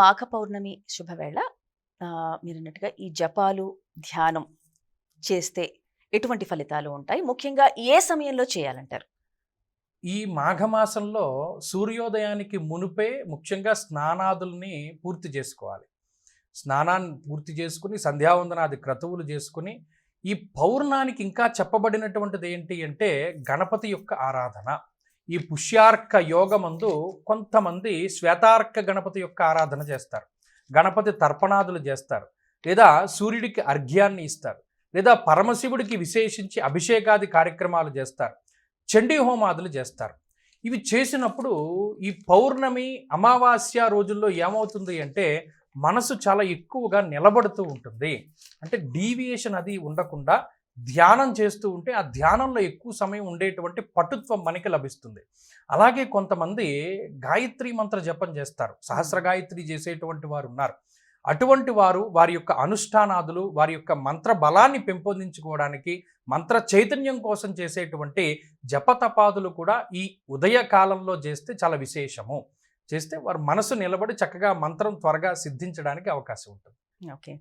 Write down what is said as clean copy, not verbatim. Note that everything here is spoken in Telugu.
మాఘ పౌర్ణమి శుభవేళ మీరన్నట్టుగా ఈ జపాలు, ధ్యానం చేస్తే ఎటువంటి ఫలితాలు ఉంటాయి? ముఖ్యంగా ఏ సమయంలో చేయాలంటారు? ఈ మాఘమాసంలో సూర్యోదయానికి మునుపే ముఖ్యంగా స్నానాదుల్ని పూర్తి చేసుకోవాలి. స్నానాన్ని పూర్తి చేసుకుని సంధ్యావందనాది క్రతువులు చేసుకుని ఈ పౌర్ణానికి ఇంకా చెప్పబడినటువంటిది ఏంటి అంటే గణపతి యొక్క ఆరాధన. ఈ పుష్యార్క యోగమందు కొంతమంది శ్వేతార్క గణపతి యొక్క ఆరాధన చేస్తారు, గణపతి తర్పణాదులు చేస్తారు, లేదా సూర్యుడికి అర్ఘ్యాన్ని ఇస్తారు, లేదా పరమశివుడికి విశేషించి అభిషేకాది కార్యక్రమాలు చేస్తారు, చండీ హోమాదులు చేస్తారు. ఇవి చేసినప్పుడు ఈ పౌర్ణమి అమావాస్య రోజుల్లో ఏమవుతుంది అంటే మనసు చాలా ఎక్కువగా నిలబడుతూ ఉంటుంది. అంటే డీవియేషన్ అది ఉండకుండా ధ్యానం చేస్తూ ఉంటే ఆ ధ్యానంలో ఎక్కువ సమయం ఉండేటువంటి పటుత్వం మనకి లభిస్తుంది. అలాగే కొంతమంది గాయత్రి మంత్ర జపం చేస్తారు, సహస్ర గాయత్రి చేసేటువంటి వారు ఉన్నారు. అటువంటి వారు వారి యొక్క అనుష్ఠానాదులు, వారి యొక్క మంత్ర బలాన్ని పెంపొందించుకోవడానికి, మంత్ర చైతన్యం కోసం చేసేటువంటి జపతపాదులు కూడా ఈ ఉదయ కాలంలో చేస్తే చాలా విశేషము. చేస్తే వారి మనసు నిలబడి చక్కగా మంత్రం త్వరగా సిద్ధించడానికి అవకాశం ఉంటుంది. ఓకే.